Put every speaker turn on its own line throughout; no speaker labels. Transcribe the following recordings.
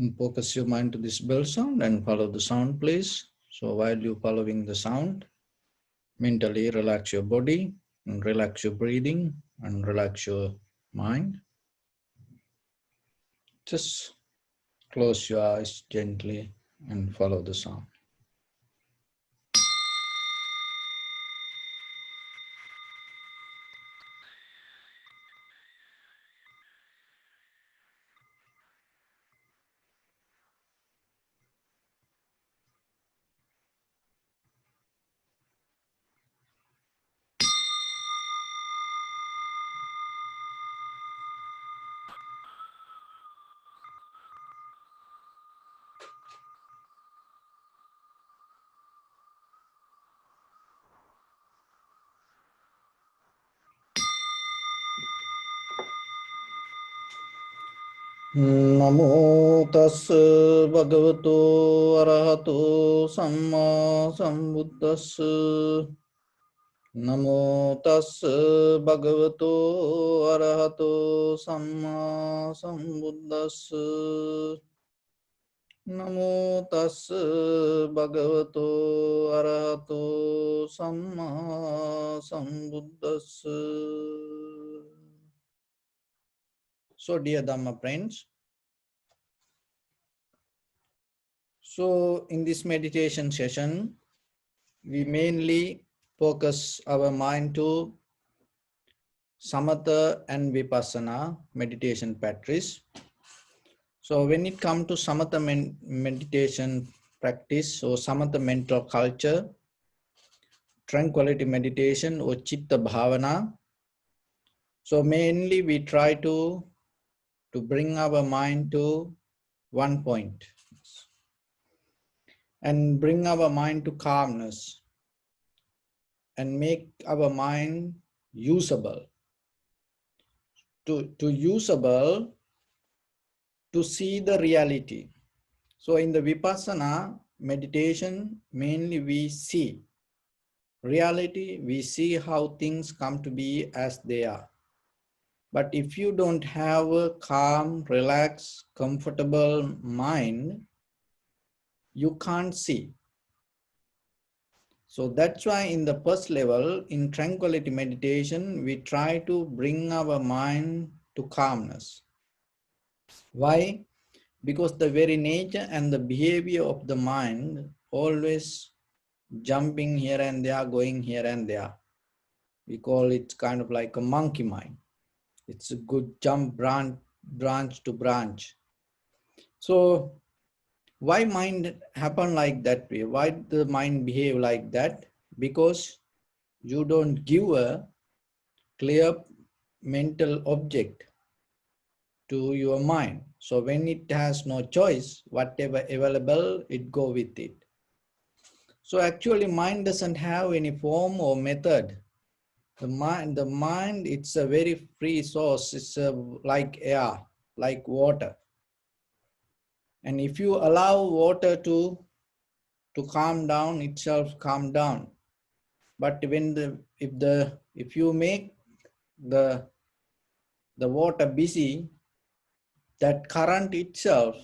Focus your mind to this bell sound and follow the sound, please. So while you're following the sound, mentally relax your body and relax your breathing and relax your mind. Just close your eyes gently and follow the sound. Namo tassa bhagavato arahato samma sambuddhassa. Namo tassa bhagavato arahato samma sambuddhassa. Namo tassa bhagavato arahato samma sambuddhassa. So, dear Dhamma friends, so in this meditation session, we mainly focus our mind to Samatha and Vipassana meditation practice. So when it comes to Samatha meditation practice or Samatha mental culture, tranquility meditation or Chitta Bhavana, so mainly we try to bring our mind to one point and bring our mind to calmness and make our mind usable. To usable to see the reality. So in the Vipassana meditation, mainly we see reality, we see how things come to be as they are. But if you don't have a calm, relaxed, comfortable mind, you can't see. So that's why in the first level, in tranquility meditation, we try to bring our mind to calmness. Why? Because the very nature and the behavior of the mind always jumping here and there, going here and there. We call it kind of like a monkey mind. It's a good jump branch to branch. So why mind happen like that way? Why the mind behave like that? Because you don't give a clear mental object to your mind. So when it has no choice, whatever available, it go with it. So actually mind doesn't have any form or method. The mind, it's a very free source. It's like air, like water. And if you allow water to calm down, itself calm down. But when if you make the water busy, that current itself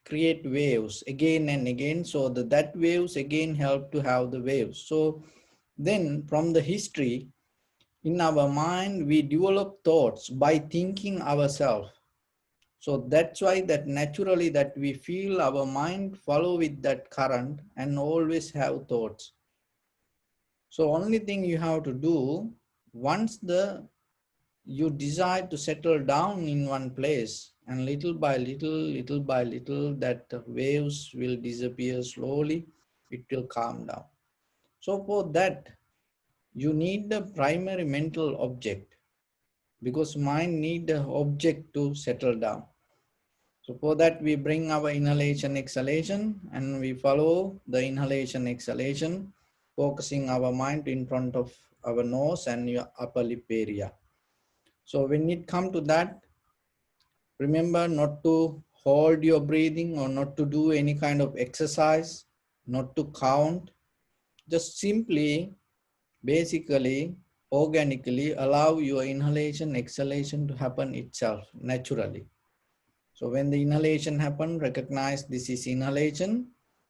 create waves again and again, so that waves again help to have the waves. So then from the history, in our mind, we develop thoughts by thinking ourselves. So that's why that naturally that we feel our mind follow with that current and always have thoughts. So only thing you have to do, once you decide to settle down in one place, and little by little, that waves will disappear slowly, it will calm down. So for that, you need the primary mental object, because mind need the object to settle down. So for that, we bring our inhalation, exhalation, and we follow the inhalation, exhalation, focusing our mind in front of our nose and your upper lip area. So when it comes to that, remember not to hold your breathing or not to do any kind of exercise, not to count. Just simply, basically, organically allow your inhalation, exhalation to happen itself, naturally. So when the inhalation happen, recognize this is inhalation.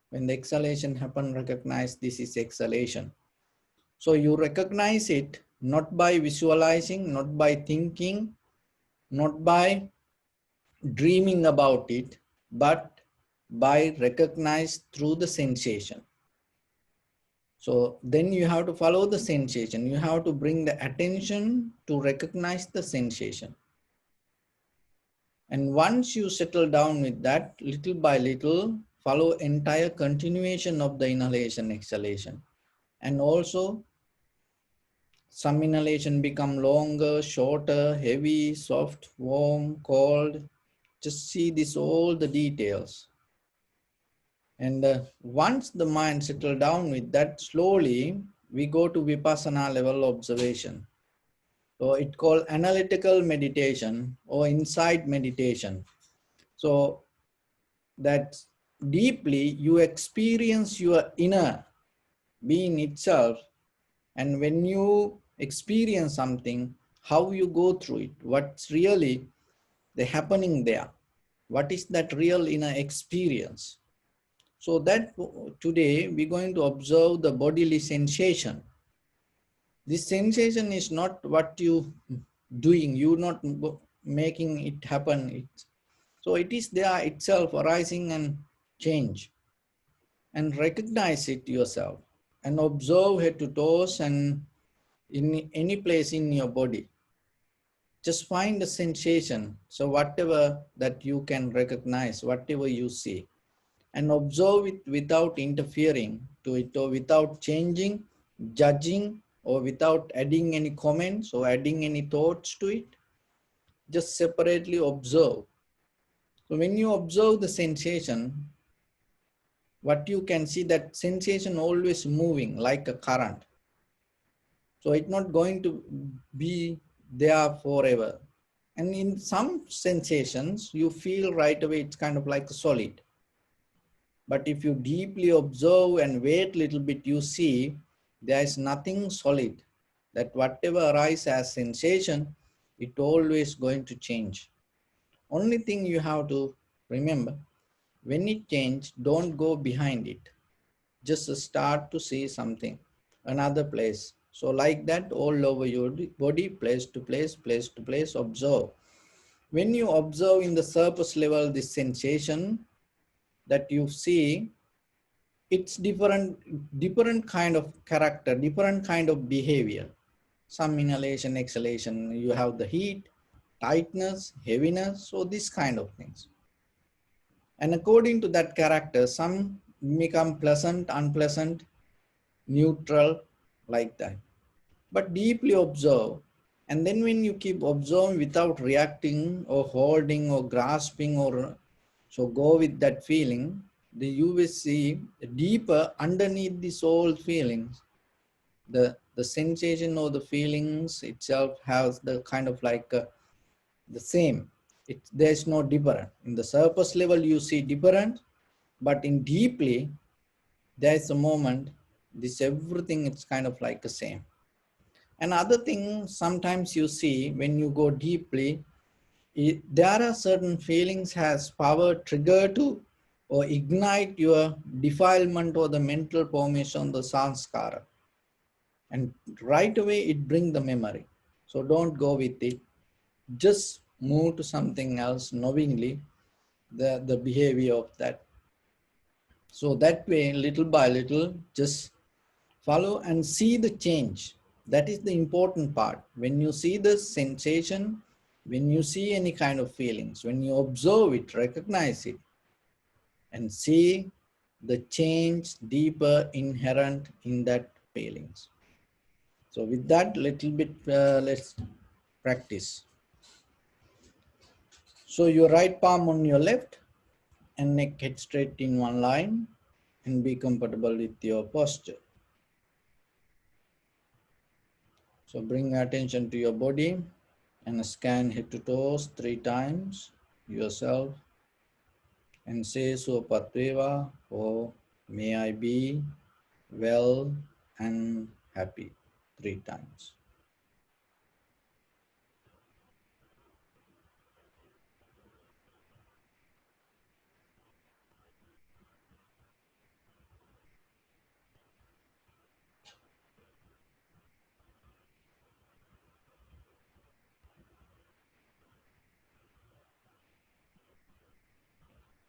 When the exhalation happen, recognize this is exhalation. So you recognize it not by visualizing, not by thinking, not by dreaming about it, but by recognize through the sensation. So then you have to follow the sensation. You have to bring the attention to recognize the sensation. And once you settle down with that, little by little, follow entire continuation of the inhalation, exhalation. And also some inhalation become longer, shorter, heavy, soft, warm, cold. Just see this, all the details. And once the mind settle down with that, slowly we go to vipassana level observation. So it's called analytical meditation or insight meditation. So that deeply you experience your inner being itself, and when you experience something, how you go through it, what's really the happening there, what is that real inner experience. So that today we're going to observe the bodily sensation. This sensation is not what you doing, you not making it happen. So it is there itself arising and change. And recognize it yourself and observe head to toes and in any place in your body. Just find the sensation. So whatever that you can recognize, whatever you see, and observe it without interfering to it or without changing, judging, or without adding any comments or adding any thoughts to it. Just separately observe. So when you observe the sensation, what you can see, that sensation always moving like a current. So it's not going to be there forever. And in some sensations, you feel right away it's kind of like a solid. But if you deeply observe and wait a little bit, you see there is nothing solid. That whatever arises as sensation, it always going to change. Only thing you have to remember, when it changes, don't go behind it. Just start to see something, another place. So like that, all over your body, place to place, place to place, observe. When you observe in the surface level, this sensation that you see, it's different kind of character, different kind of behavior. Some inhalation, exhalation, you have the heat, tightness, heaviness, so this kind of things. And according to that character, some become pleasant, unpleasant, neutral, like that. But deeply observe. And then when you keep observing without reacting or holding or grasping, or so go with that feeling, you will see deeper underneath these all feelings. The sensation or the feelings itself has the kind of like the same. There's no different. In the surface level, you see different, but in deeply, there's a moment, this everything is kind of like the same. Another thing, sometimes you see when you go deeply, there are certain feelings has power trigger to or ignite your defilement or the mental formation, the sanskara. And right away it brings the memory. So don't go with it. Just move to something else knowingly, the behavior of that. So that way, little by little, just follow and see the change. That is the important part. When you see the sensation, when you see any kind of feelings, when you observe it, recognize it, and see the change deeper inherent in that feelings. So with that little bit, let's practice. So your right palm on your left and neck head straight in one line, and be comfortable with your posture. So bring attention to your body and scan head to toes 3 times yourself and say Supatveva, or may I be well and happy 3 times.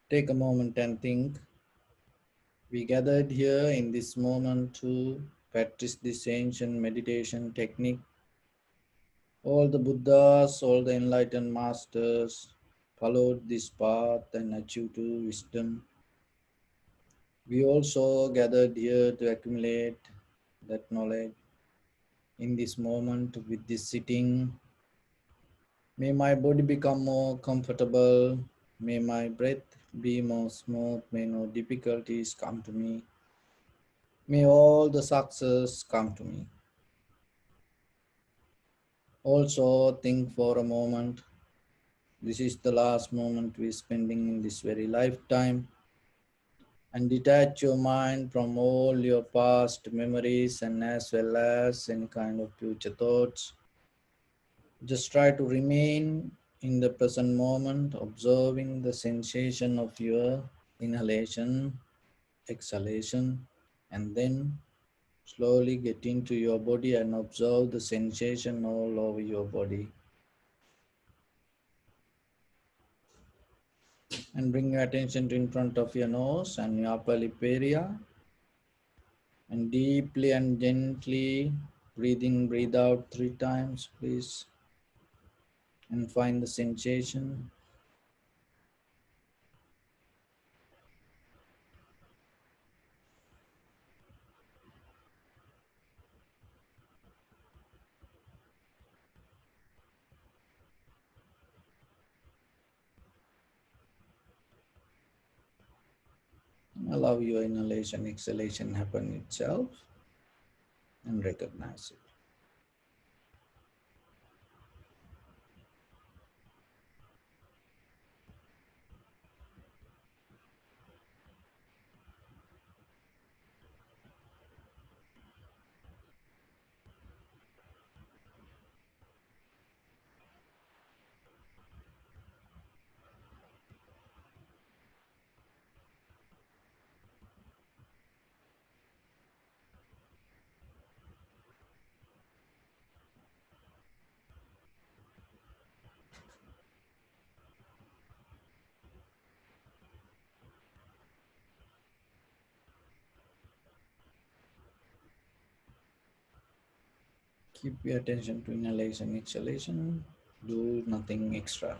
Take a moment and think. We gathered here in this moment to practice this ancient meditation technique. All the Buddhas, all the enlightened masters followed this path and achieved true wisdom. We also gathered here to accumulate that knowledge in this moment with this sitting. May my body become more comfortable. May my breath be more smooth. May no difficulties come to me. May all the success come to me. Also, think for a moment. This is the last moment we're spending in this very lifetime. And detach your mind from all your past memories and as well as any kind of future thoughts. Just try to remain in the present moment, observing the sensation of your inhalation, exhalation, and then slowly get into your body and observe the sensation all over your body. And bring your attention to in front of your nose and your upper lip area. And deeply and gently breathe in, breathe out 3 times, please. And find the sensation. Allow your inhalation, exhalation happen itself and recognize it. Keep your attention to inhalation, exhalation. Do nothing extra.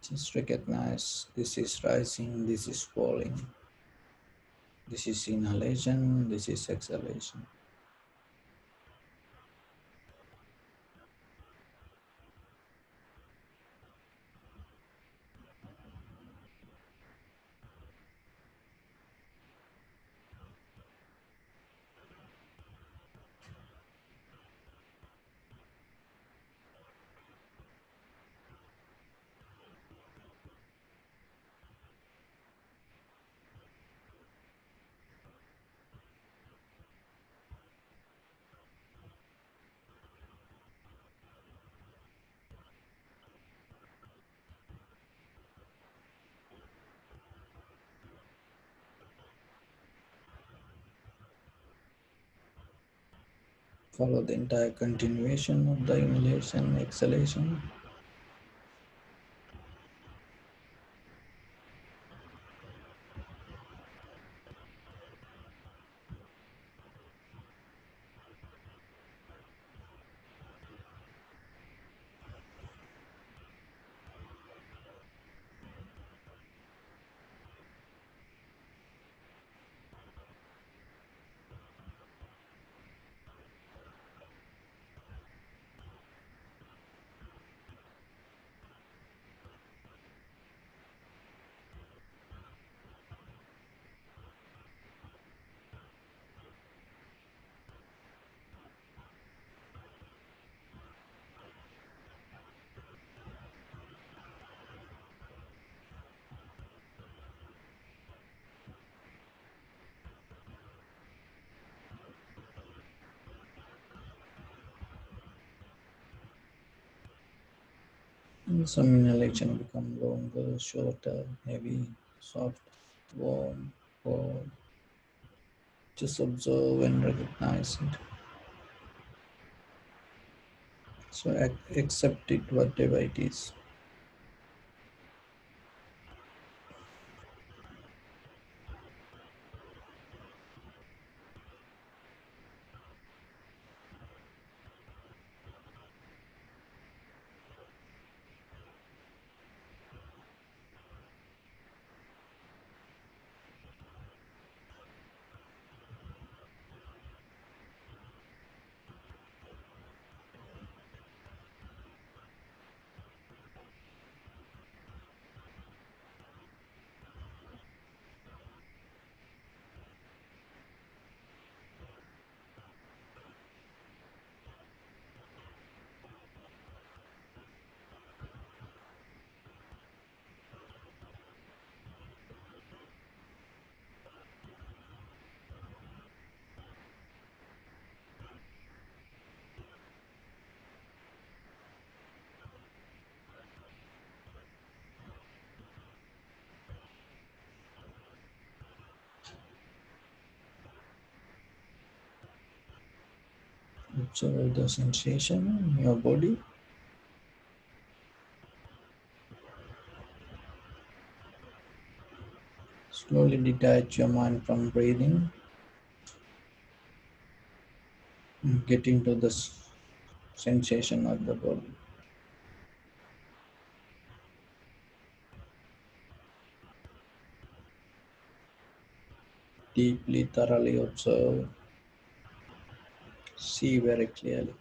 Just recognize this is rising, this is falling. This is inhalation, this is exhalation. Follow the entire continuation of the inhalation, exhalation. Some inhalation become longer, shorter, heavy, soft, warm, cold. Just observe and recognize it. So accept it, whatever it is. Observe the sensation in your body. Slowly detach your mind from breathing. Get into the sensation of the body. Deeply, thoroughly observe. See very clearly.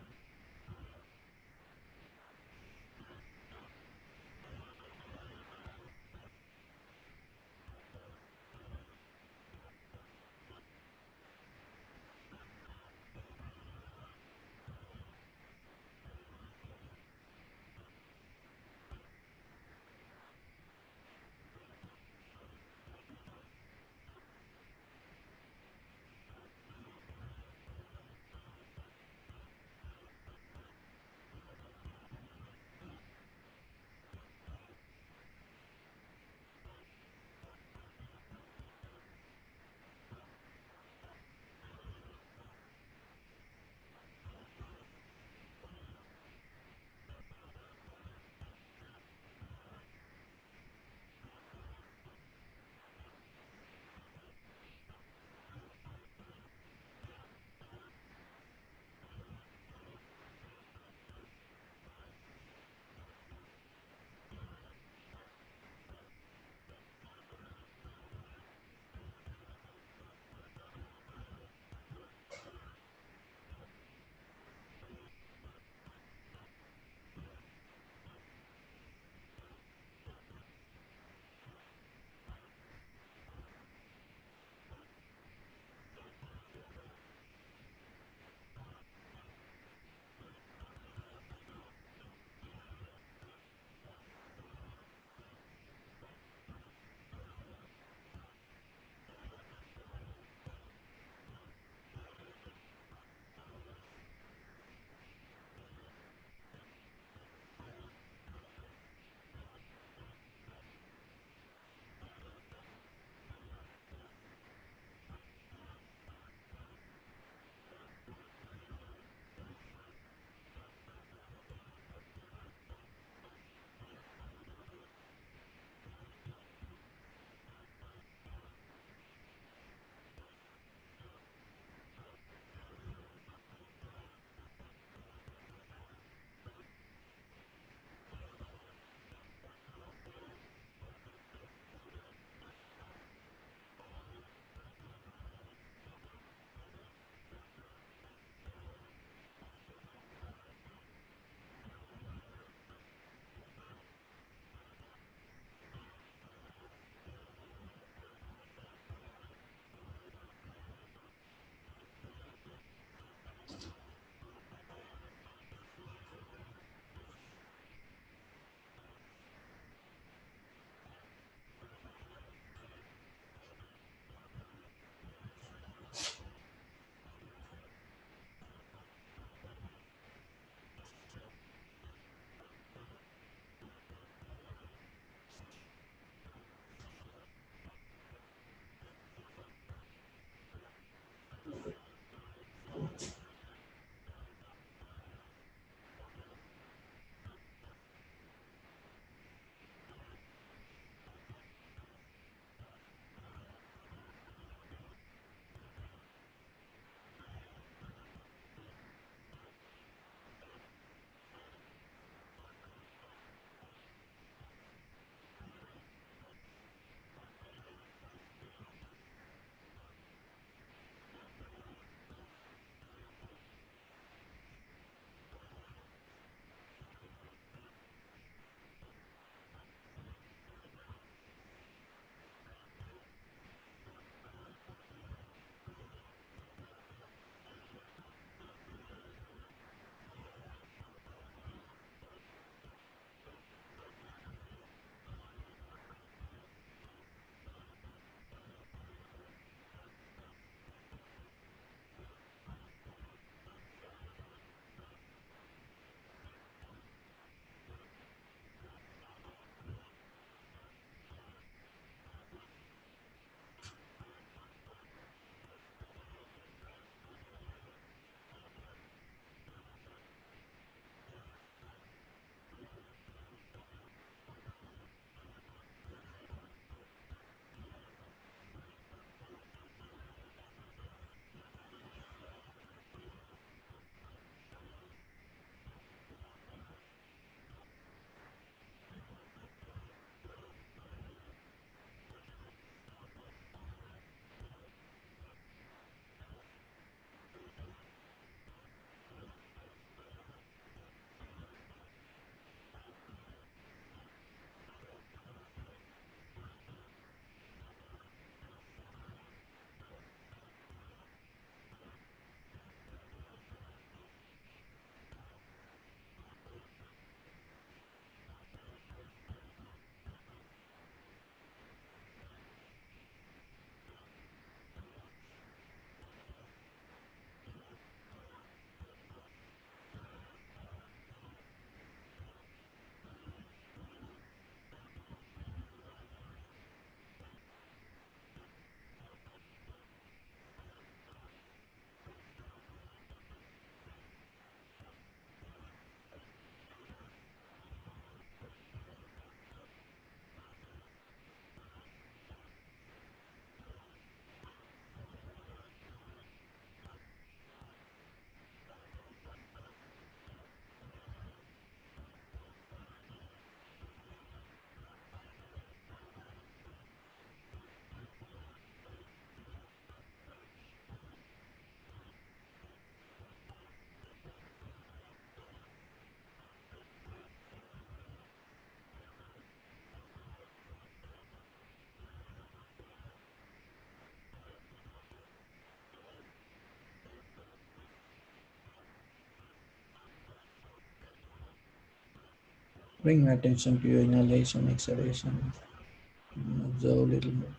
Bring attention to your inhalation, exhalation. Observe a little more.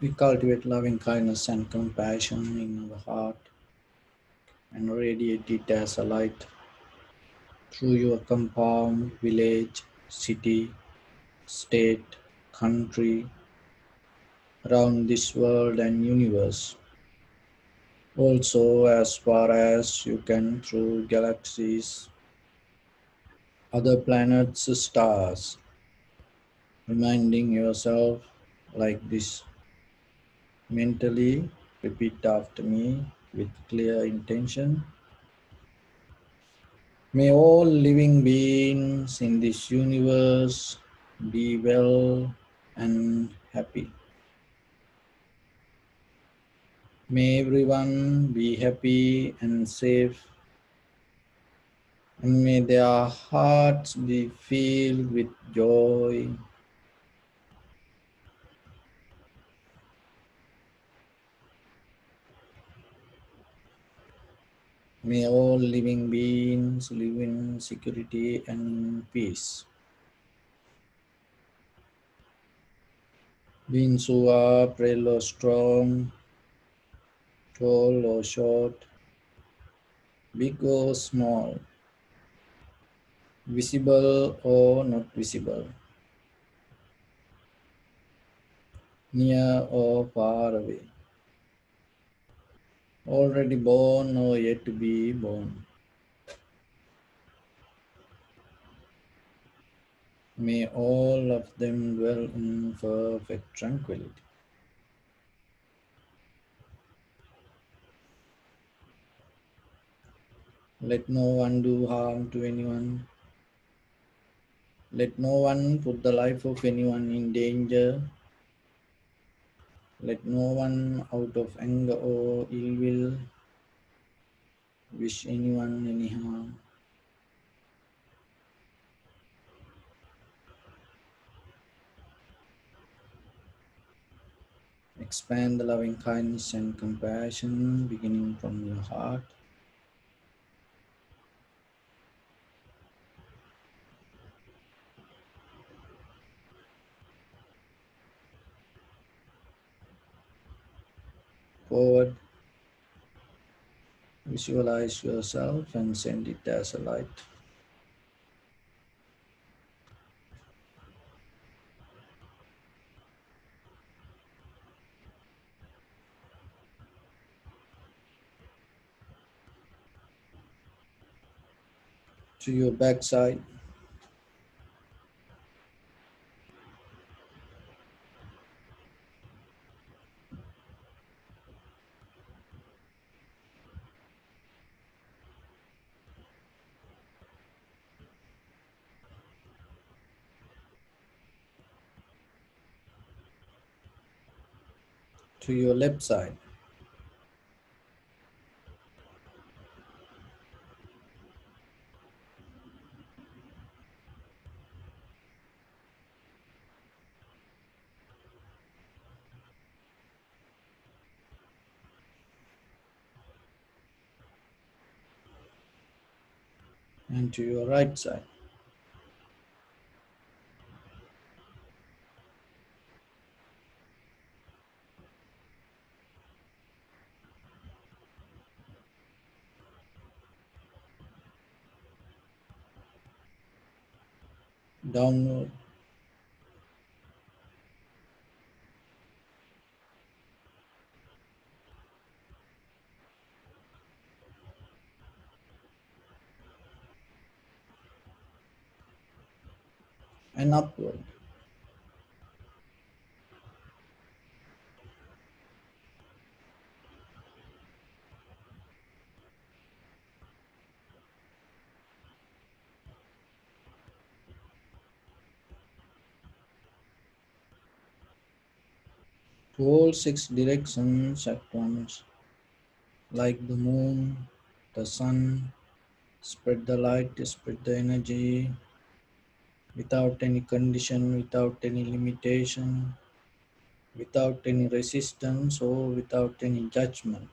We cultivate loving kindness and compassion in our heart and radiate it as a light through your compound, village, city, state, country, around this world and universe. Also, as far as you can through galaxies, other planets, stars, reminding yourself like this mentally. Repeat after me with clear intention. May all living beings in this universe be well and happy. May everyone be happy and safe, and may their hearts be filled with joy. May all living beings live in security and peace. Beings who are frail or strong, tall or short, big or small, visible or not visible, near or far away, already born or yet to be born. May all of them dwell in perfect tranquility. Let no one do harm to anyone. Let no one put the life of anyone in danger. Let no one, out of anger or ill will, wish anyone any harm. Expand the loving kindness and compassion beginning from your heart. Forward, visualize yourself and send it as a light to your backside to your left side and to your right side. Downward and upward. all six directions at once, like the moon, the sun, spread the light, spread the energy, without any condition, without any limitation, without any resistance or without any judgment.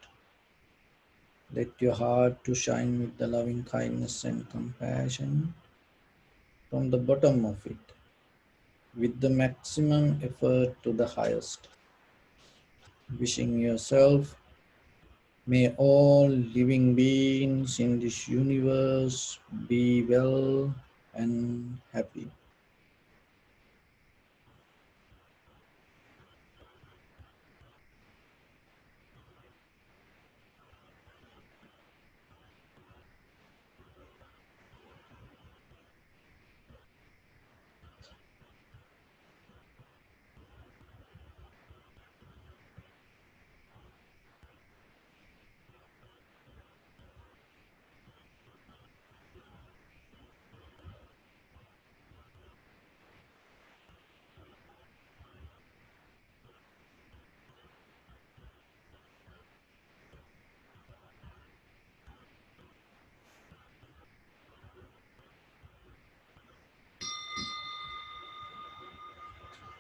Let your heart to shine with the loving kindness and compassion from the bottom of it, with the maximum effort to the highest. Wishing yourself, may all living beings in this universe be well and happy.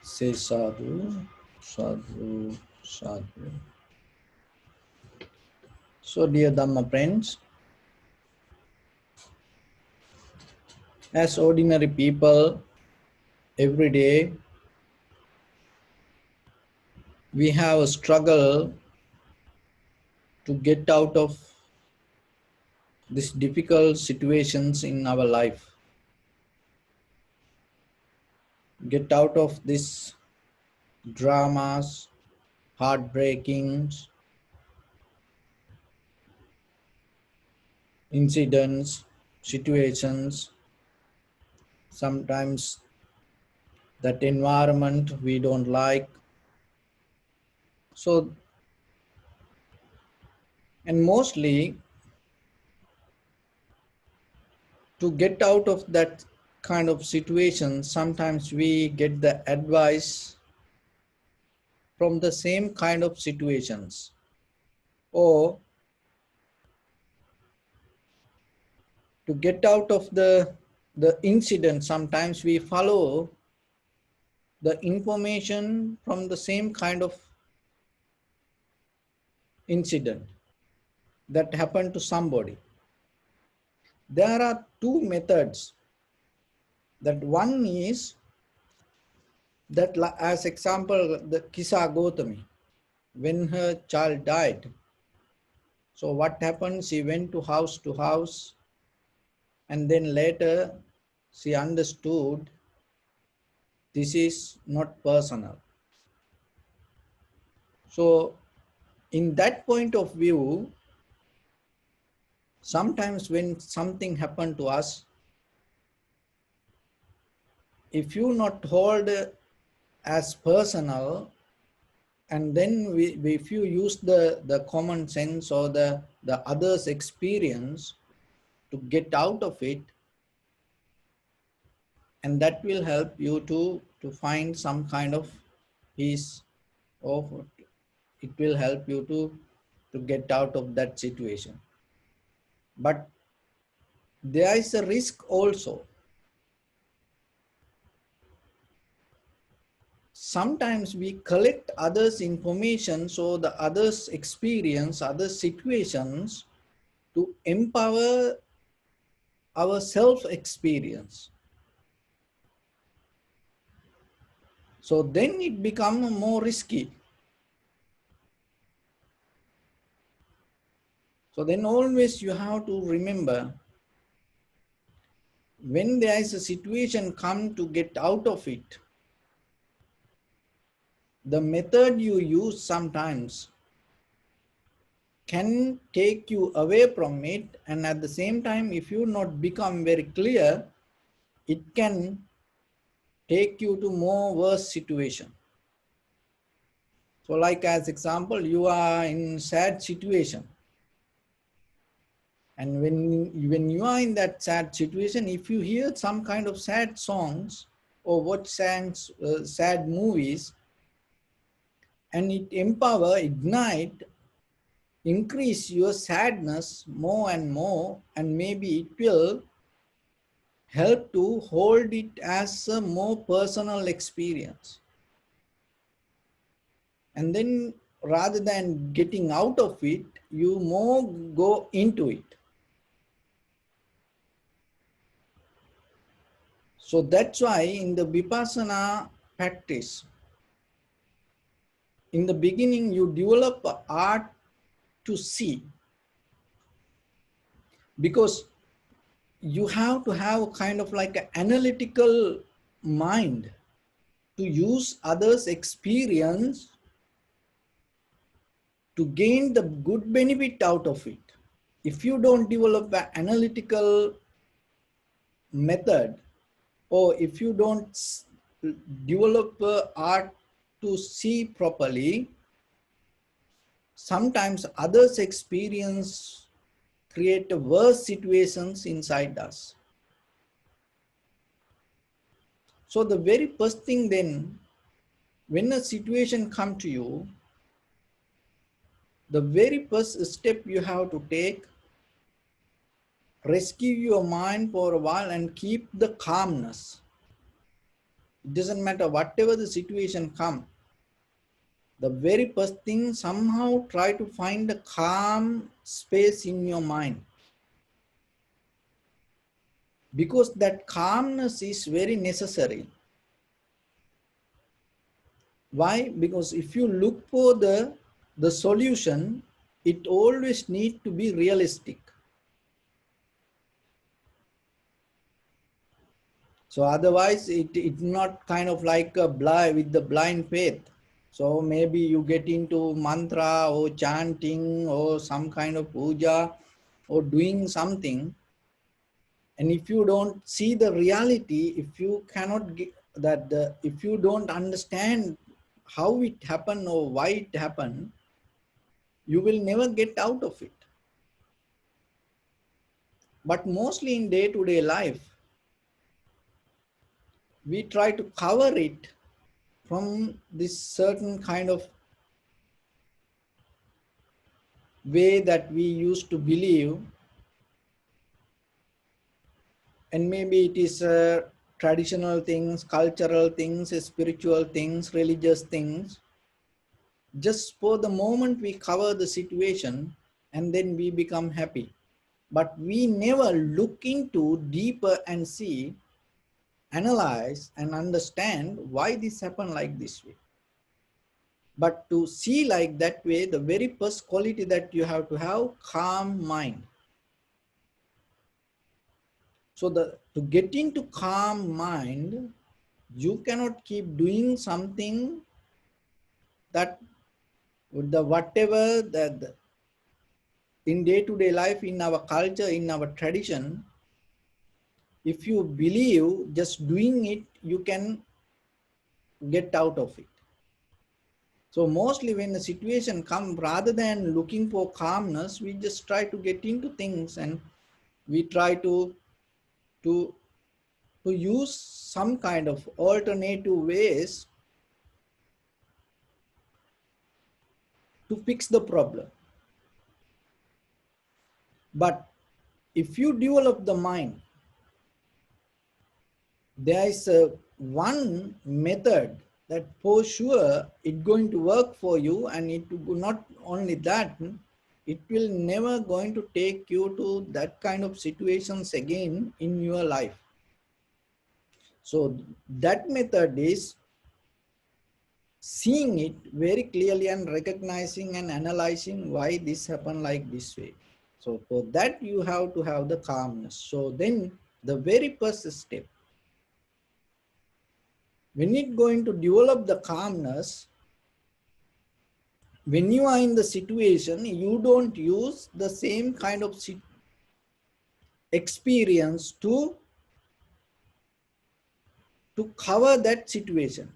Say sadhu, sadhu, sadhu. So, dear Dhamma friends, as ordinary people, every day we have a struggle to get out of these difficult situations in our life, get out of these dramas, heartbreakings, incidents, situations, sometimes that environment we don't like. So, and mostly to get out of that kind of situation, sometimes we get the advice from the same kind of situations, or to get out of the incident, sometimes we follow the information from the same kind of incident that happened to somebody. There are two methods. That one is that, as example, the Kisa Gautami, when her child died. So what happened? She went to house, and then later she understood this is not personal. So in that point of view, sometimes when something happened to us, if you not hold as personal, and then if you use the common sense or the other's experience to get out of it, and that will help you to find some kind of peace, or it will help you to get out of that situation. But there is a risk also. Sometimes we collect others' information, so the others' experience, other situations, to empower our self-experience. So then it becomes more risky. So then always you have to remember, when there is a situation come to get out of it, the method you use sometimes can take you away from it, and at the same time, if you not become very clear, it can take you to more worse situation. So like as example, you are in sad situation, and when you are in that sad situation, if you hear some kind of sad songs or watch sad movies, and it empower, ignite, increase your sadness more and more, and maybe it will help to hold it as a more personal experience. And then rather than getting out of it, you more go into it. So that's why in the Vipassana practice, in the beginning you develop art to see, because you have to have a kind of like an analytical mind to use others' experience to gain the good benefit out of it. If you don't develop an analytical method, or if you don't develop art to see properly, sometimes others' experience create worse situations inside us. So the very first thing then, when a situation comes to you, the very first step you have to take, rescue your mind for a while and keep the calmness. It doesn't matter whatever the situation comes. The very first thing, somehow try to find a calm space in your mind. Because that calmness is very necessary. Why? Because if you look for the solution, it always needs to be realistic. So otherwise it's not kind of like a with the blind faith. So maybe you get into mantra or chanting or some kind of puja or doing something, and if you don't see the reality, if you cannot get that, if you don't understand how it happened or why it happened, you will never get out of it. But mostly in day-to-day life, we try to cover it from this certain kind of way that we used to believe, and maybe it is traditional things, cultural things, spiritual things, religious things. Just for the moment we cover the situation and then we become happy, but we never look into deeper and see, analyze and understand why this happened like this way. But to see like that way, the very first quality that you have to have, calm mind. So to get into calm mind, you cannot keep doing something that with the whatever that in day-to-day life, in our culture, in our tradition, if you believe just doing it, you can get out of it. So mostly when the situation comes, rather than looking for calmness, we just try to get into things, and we try to use some kind of alternative ways to fix the problem. But if you develop the mind, there is one method that for sure it's going to work for you, and it will not only that, it will never going to take you to that kind of situations again in your life. So that method is seeing it very clearly and recognizing and analyzing why this happened like this way. So for that you have to have the calmness. So then the very first step, when it going to develop the calmness, when you are in the situation, you don't use the same kind of experience to cover that situation.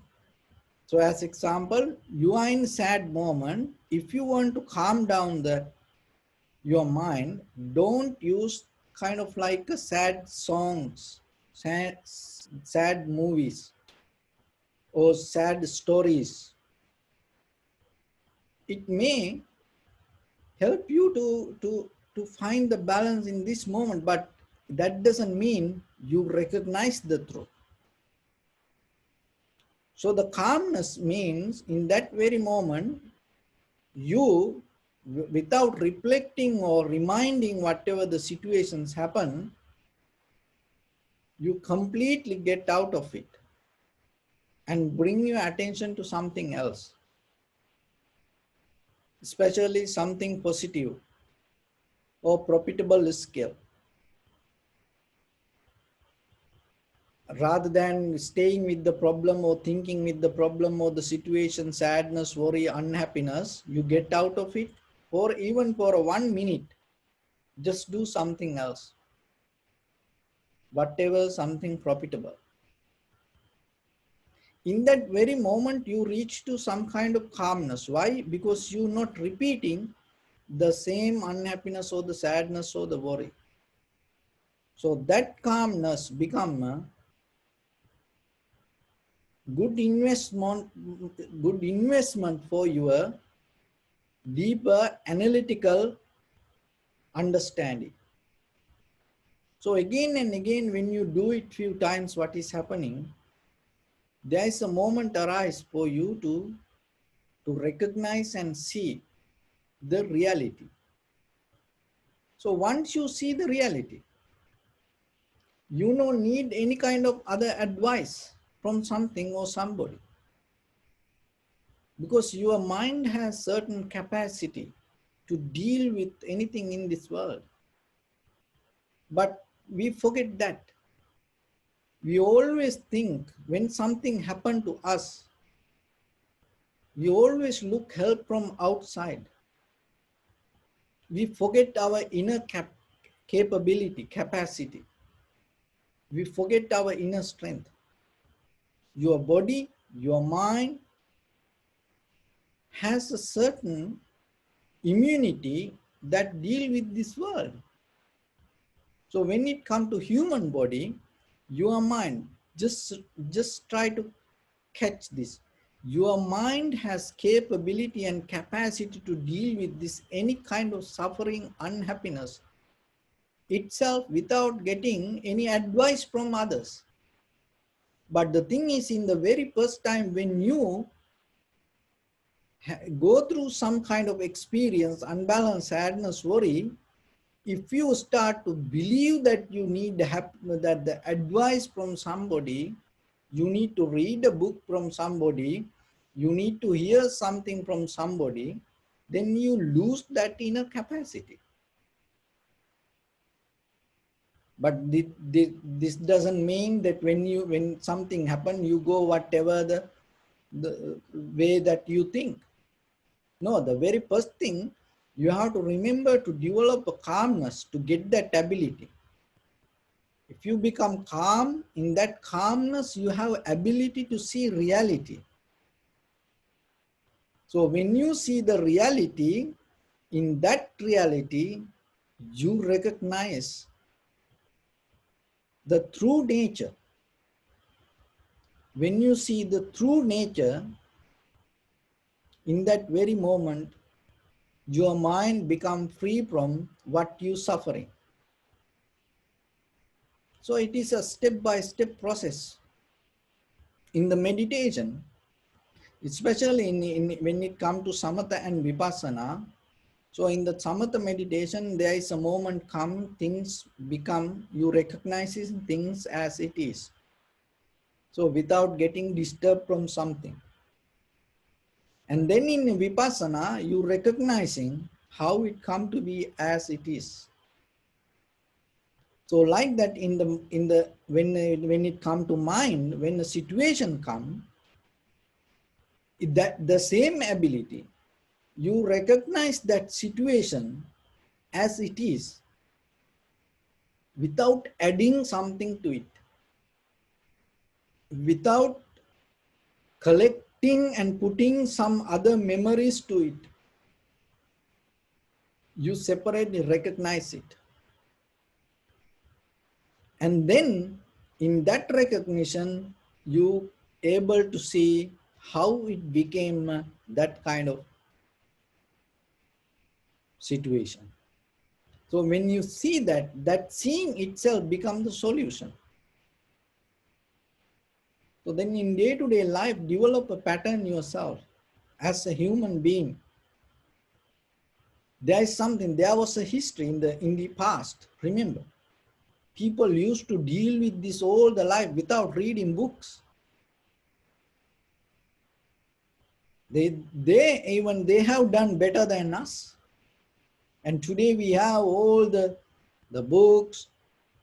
So as example, you are in sad moment. If you want to calm down your mind, don't use kind of like a sad songs, sad movies or sad stories. it may help you to find the balance in this moment, but that doesn't mean you recognize the truth. So the calmness means in that very moment, you, without reflecting or reminding whatever the situations happen, you completely get out of it and bring your attention to something else, especially something positive or profitable skill, rather than staying with the problem or thinking with the problem or the situation, sadness, worry, unhappiness. You get out of it, or even for 1 minute, just do something else, whatever, something profitable. In that very moment, you reach to some kind of calmness. Why? Because you're not repeating the same unhappiness or the sadness or the worry. So that calmness become a good investment for your deeper analytical understanding. So again and again, when you do it few times, what is happening? There is a moment arise for you to recognize and see the reality. So once you see the reality, you don't need any kind of other advice from something or somebody, because your mind has certain capacity to deal with anything in this world. But we forget that. We always think when something happened to us, we always look help from outside. We forget our inner capability, capacity. We forget our inner strength. Your body, your mind has a certain immunity that deal with this world. So when it comes to human body, your mind, just try to catch this. Your mind has capability and capacity to deal with this any kind of suffering, unhappiness itself without getting any advice from others. But the thing is, in the very first time when you go through some kind of experience, unbalanced sadness, worry, if you start to believe that you need that the advice from somebody, you need to read a book from somebody, you need to hear something from somebody, then you lose that inner capacity. But this doesn't mean that when something happens, you go whatever the way that you think. No, the very first thing, you have to remember to develop a calmness to get that ability. If you become calm, in that calmness, you have ability to see reality. So when you see the reality, in that reality, you recognize the true nature. When you see the true nature, in that very moment, your mind becomes free from what you suffering. So it is a step-by-step process. In the meditation, especially when it comes to samatha and vipassana, so in the samatha meditation, there is a moment come, things become, you recognize things as it is. So without getting disturbed from something. And then in vipassana, you recognizing how it come to be as it is. So like that when it come to mind, when the situation come, that the same ability, you recognize that situation as it is without adding something to it, without collecting and putting some other memories to it. You separately recognize it. And then in that recognition, you able to see how it became that kind of situation. So when you see that, that seeing itself becomes the solution. So then in day-to-day life, develop a pattern yourself as a human being. There is something, there was a history in the past. Remember, people used to deal with this all the life without reading books. They have done better than us. And today we have all the books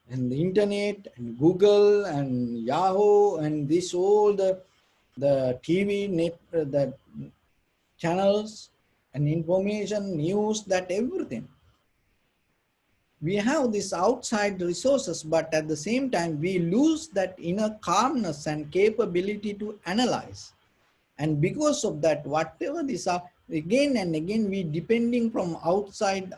and the internet and Google and Yahoo and this all the TV net, the channels and information, news, that everything. We have these outside resources, but at the same time, we lose that inner calmness and capability to analyze. And because of that, whatever these are, again and again, we depending from outside.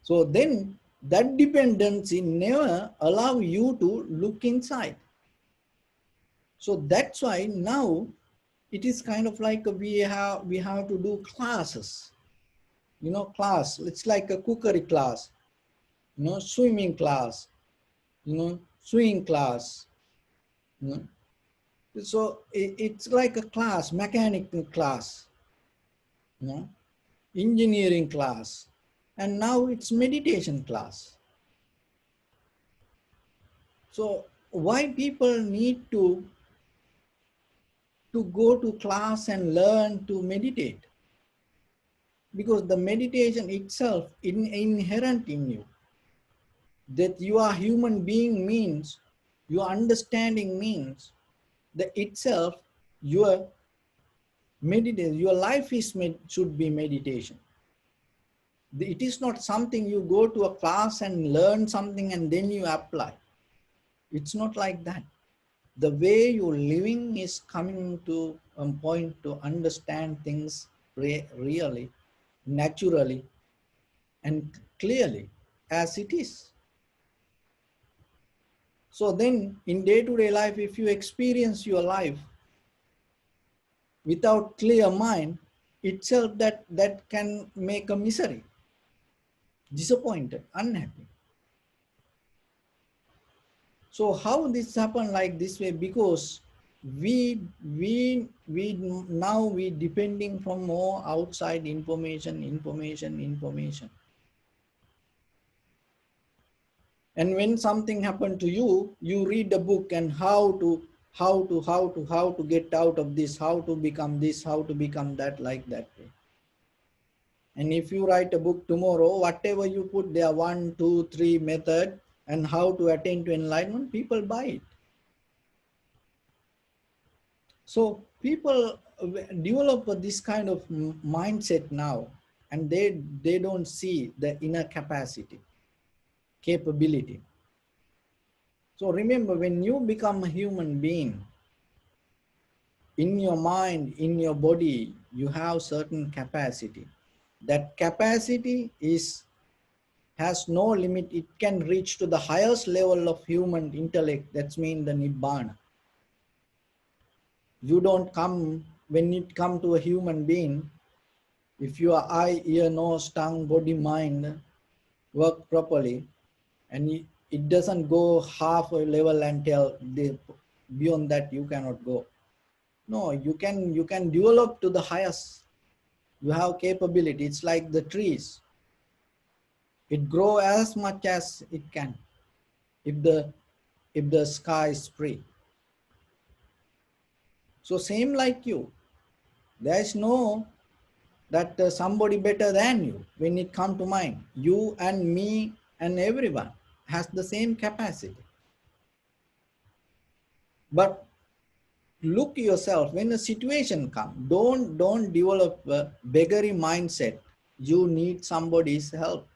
So then that dependency never allow you to look inside. So that's why now it is kind of like we have to do classes, class. It's like a cookery class, swimming class, swing class. So it's like a class, mechanical class, engineering class, and now it's meditation class. So why people need to go to class and learn to meditate? Because the meditation itself inherent in you. That you are human being means, your understanding means that itself your meditation, your life should be meditation. It is not something you go to a class and learn something and then you apply. It's not like that. The way you're living is coming to a point to understand things really, naturally, and clearly as it is. So then in day-to-day life, if you experience your life without clear mind, itself that can make a misery, disappointed, unhappy. So how this happen like this way? Because we now we depending from more outside information. And when something happened to you, you read the book and how to get out of this, how to become this, how to become that, like that way. And if you write a book tomorrow, whatever you put there, 1, 2, 3 method and how to attain to enlightenment, people buy it. So people develop this kind of mindset now, and they don't see the inner capacity, capability. So remember, when you become a human being, in your mind, in your body, you have certain capacity. That capacity has no limit. It can reach to the highest level of human intellect. That's mean the Nibbana. You don't come, when it come to a human being, if your eye, ear, nose, tongue, body, mind work properly, and it doesn't go half a level until beyond that you cannot go. No, you can develop to the highest. You have capability. It's like the trees. It grow as much as it can if the sky is free. So same like you. There is no that somebody better than you when it come to mind. You and me and everyone has the same capacity. But look yourself, when a situation comes, don't develop a beggary mindset. You need somebody's help.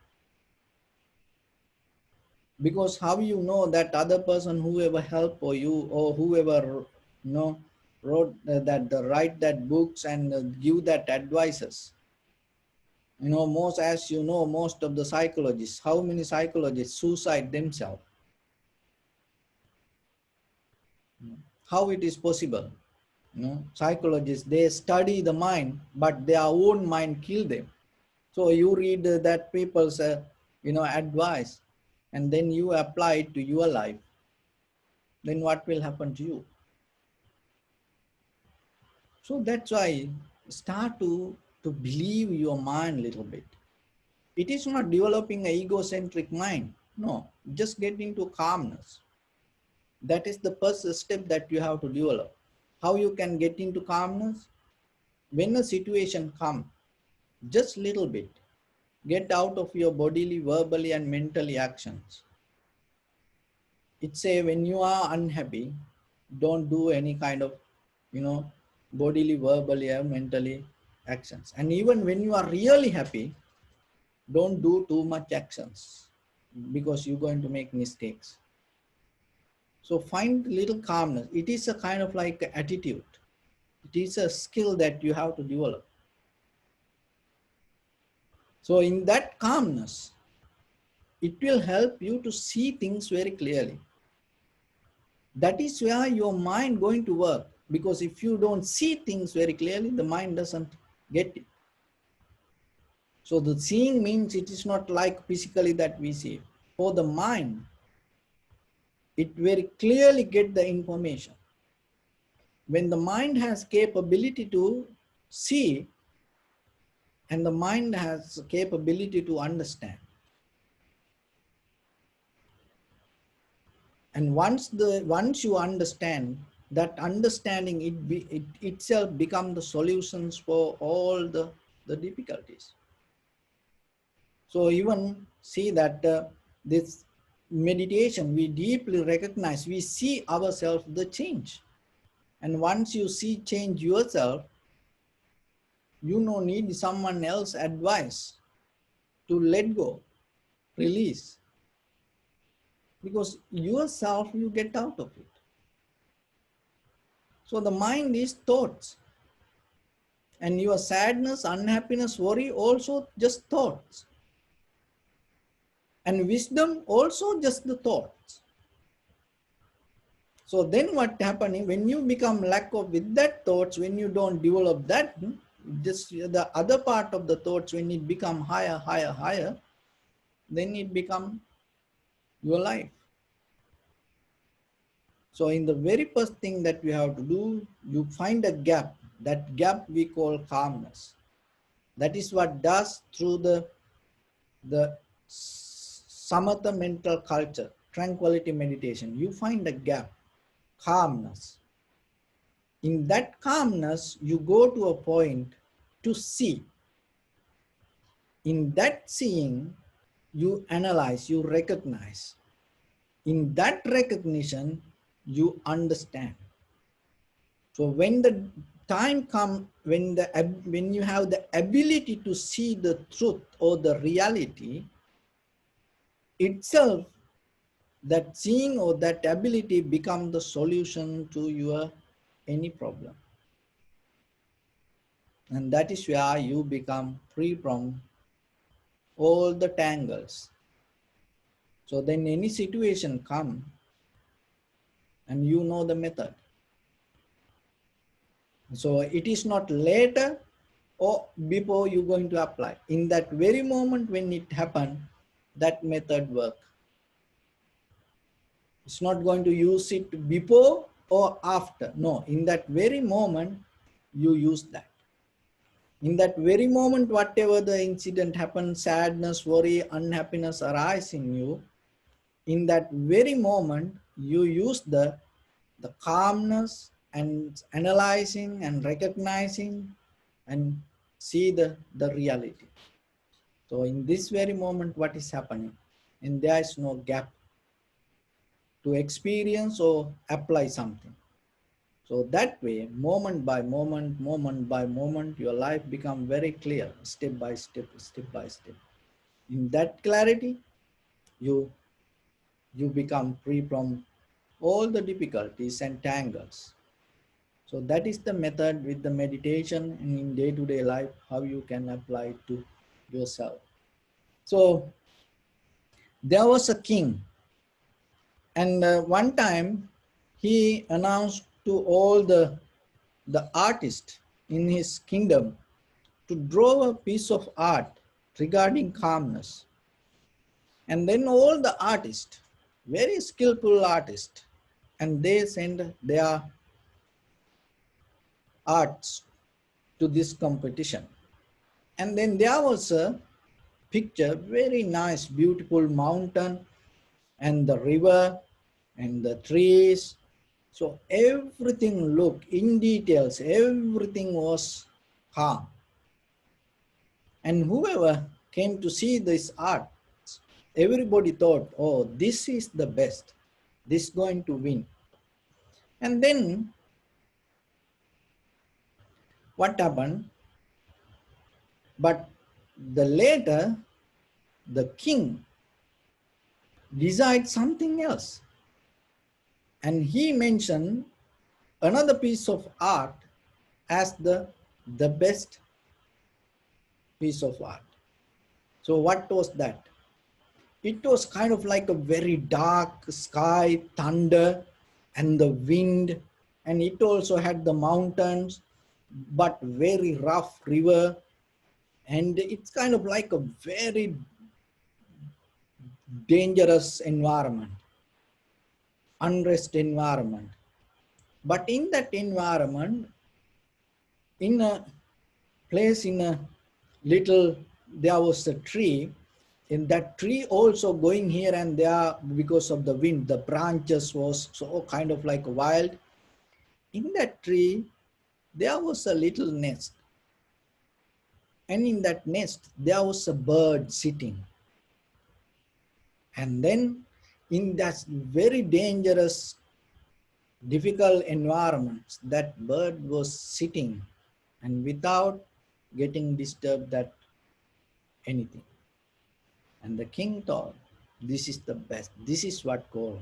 Because how you know that other person, whoever help for you or whoever wrote write that books and give that advices. Most of the psychologists, how many psychologists suicide themselves? How it is possible? Psychologists, they study the mind, but their own mind kill them. So you read that people's advice, and then you apply it to your life, then what will happen to you? So that's why start to believe your mind a little bit. It is not developing an egocentric mind. No, just get into calmness. That is the first step that you have to develop. How you can get into calmness? When a situation comes, just little bit, get out of your bodily, verbally, and mentally actions. It's a when you are unhappy, don't do any kind of, bodily, verbally, or mentally actions. And even when you are really happy, don't do too much actions because you're going to make mistakes. So find little calmness. It is a kind of like attitude. It is a skill that you have to develop. So in that calmness, it will help you to see things very clearly. That is where your mind going to work, because if you don't see things very clearly, the mind doesn't get it. So the seeing means it is not like physically that we see. For the mind, it very clearly get the information. When the mind has capability to see, and the mind has capability to understand. And once you understand, that understanding it itself become the solutions for all the difficulties. So even see that this meditation, we deeply recognize, we see ourselves the change. And once you see change yourself, you no need someone else advice to let go, release. Because yourself, you get out of it. So the mind is thoughts. And your sadness, unhappiness, worry also just thoughts. And wisdom also just the thoughts. So then what happening when you become lack of with that thoughts, when you don't develop that, just the other part of the thoughts, when it become higher, higher, higher, then it become your life. So in the very first thing that you have to do, you find a gap. That gap we call calmness. That is what does through the samatha mental culture, tranquility meditation. You find a gap, calmness. In that calmness, you go to a point to see. In that seeing, you analyze, you recognize. In that recognition, you understand. So when the time comes, when you have the ability to see the truth or the reality itself, that seeing or that ability become the solution to your any problem. And that is where you become free from all the tangles. So then any situation come and you know the method. So it is not later or before you're going to apply. In that very moment when it happened, that method work. It's not going to use it before or after. No, in that very moment, you use that. In that very moment, whatever the incident happens, sadness, worry, unhappiness arise in you, in that very moment, you use the calmness and analyzing and recognizing and see the reality. So in this very moment, what is happening? And there is no gap to experience or apply something. So that way, moment by moment, your life become very clear, step by step, step by step. In that clarity, you become free from all the difficulties and tangles. So that is the method with the meditation and in day-to-day life, how you can apply it to yourself. So there was a king, and one time he announced to all the the artist in his kingdom to draw a piece of art regarding calmness. And then all the artists, very skillful artists, and they send their arts to this competition. And then there was a picture, very nice, beautiful mountain and the river and the trees. So everything looked in details, everything was calm. And whoever came to see this art, everybody thought, oh, this is the best. This is going to win. And then what happened? But the later, the king desired something else. And he mentioned another piece of art as the best piece of art. So what was that? It was kind of like a very dark sky, thunder, and the wind, and it also had the mountains, but very rough river, and it's kind of like a very dangerous environment, unrest environment. But in that environment, in a place, in a little, there was a tree. In that tree also going here and there because of the wind, the branches was so kind of like wild. In that tree, there was a little nest. And in that nest, there was a bird sitting. And then in that very dangerous, difficult environments, that bird was sitting and without getting disturbed at anything. And the king thought, this is the best. This is what called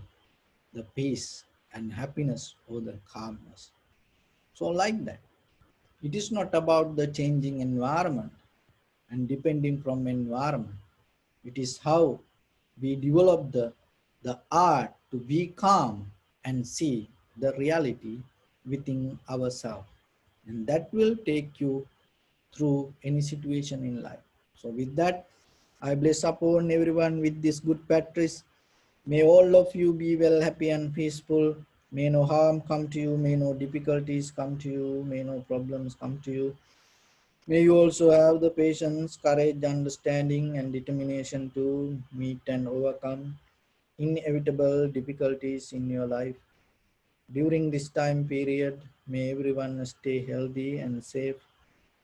the peace and happiness or the calmness. So like that, it is not about the changing environment and depending from environment. It is how we develop the art to be calm and see the reality within ourselves. And that will take you through any situation in life. So with that, I bless upon everyone with this good practice. May all of you be well, happy and peaceful. May no harm come to you. May no difficulties come to you. May no problems come to you. May you also have the patience, courage, understanding and determination to meet and overcome inevitable difficulties in your life. During this time period, may everyone stay healthy and safe.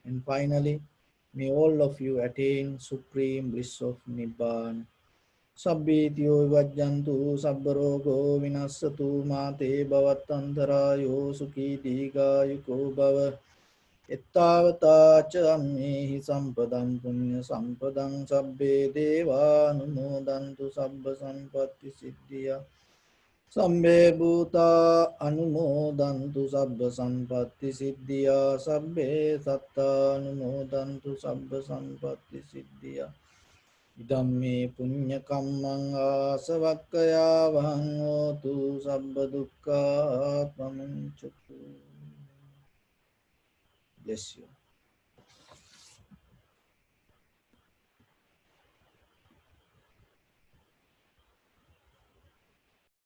And finally, may all of you attain supreme bliss of Nibbana. Sabbityo vajjantu sabbarogo vinassatu mate bhavattantarayo sukhi digayuko bhava. Ettavata cha ammehi sampadam punya sampadam sabbe deva anumodantu sabba sampatti siddhya. Sabbe bhuta anumodantu sabba sampatti siddhya. Sabbe satta anumodantu sabba sampatti siddhya. Idammi punya kammang asavakkaya vahangotu sabba dukkha pamuncatu. Bless you.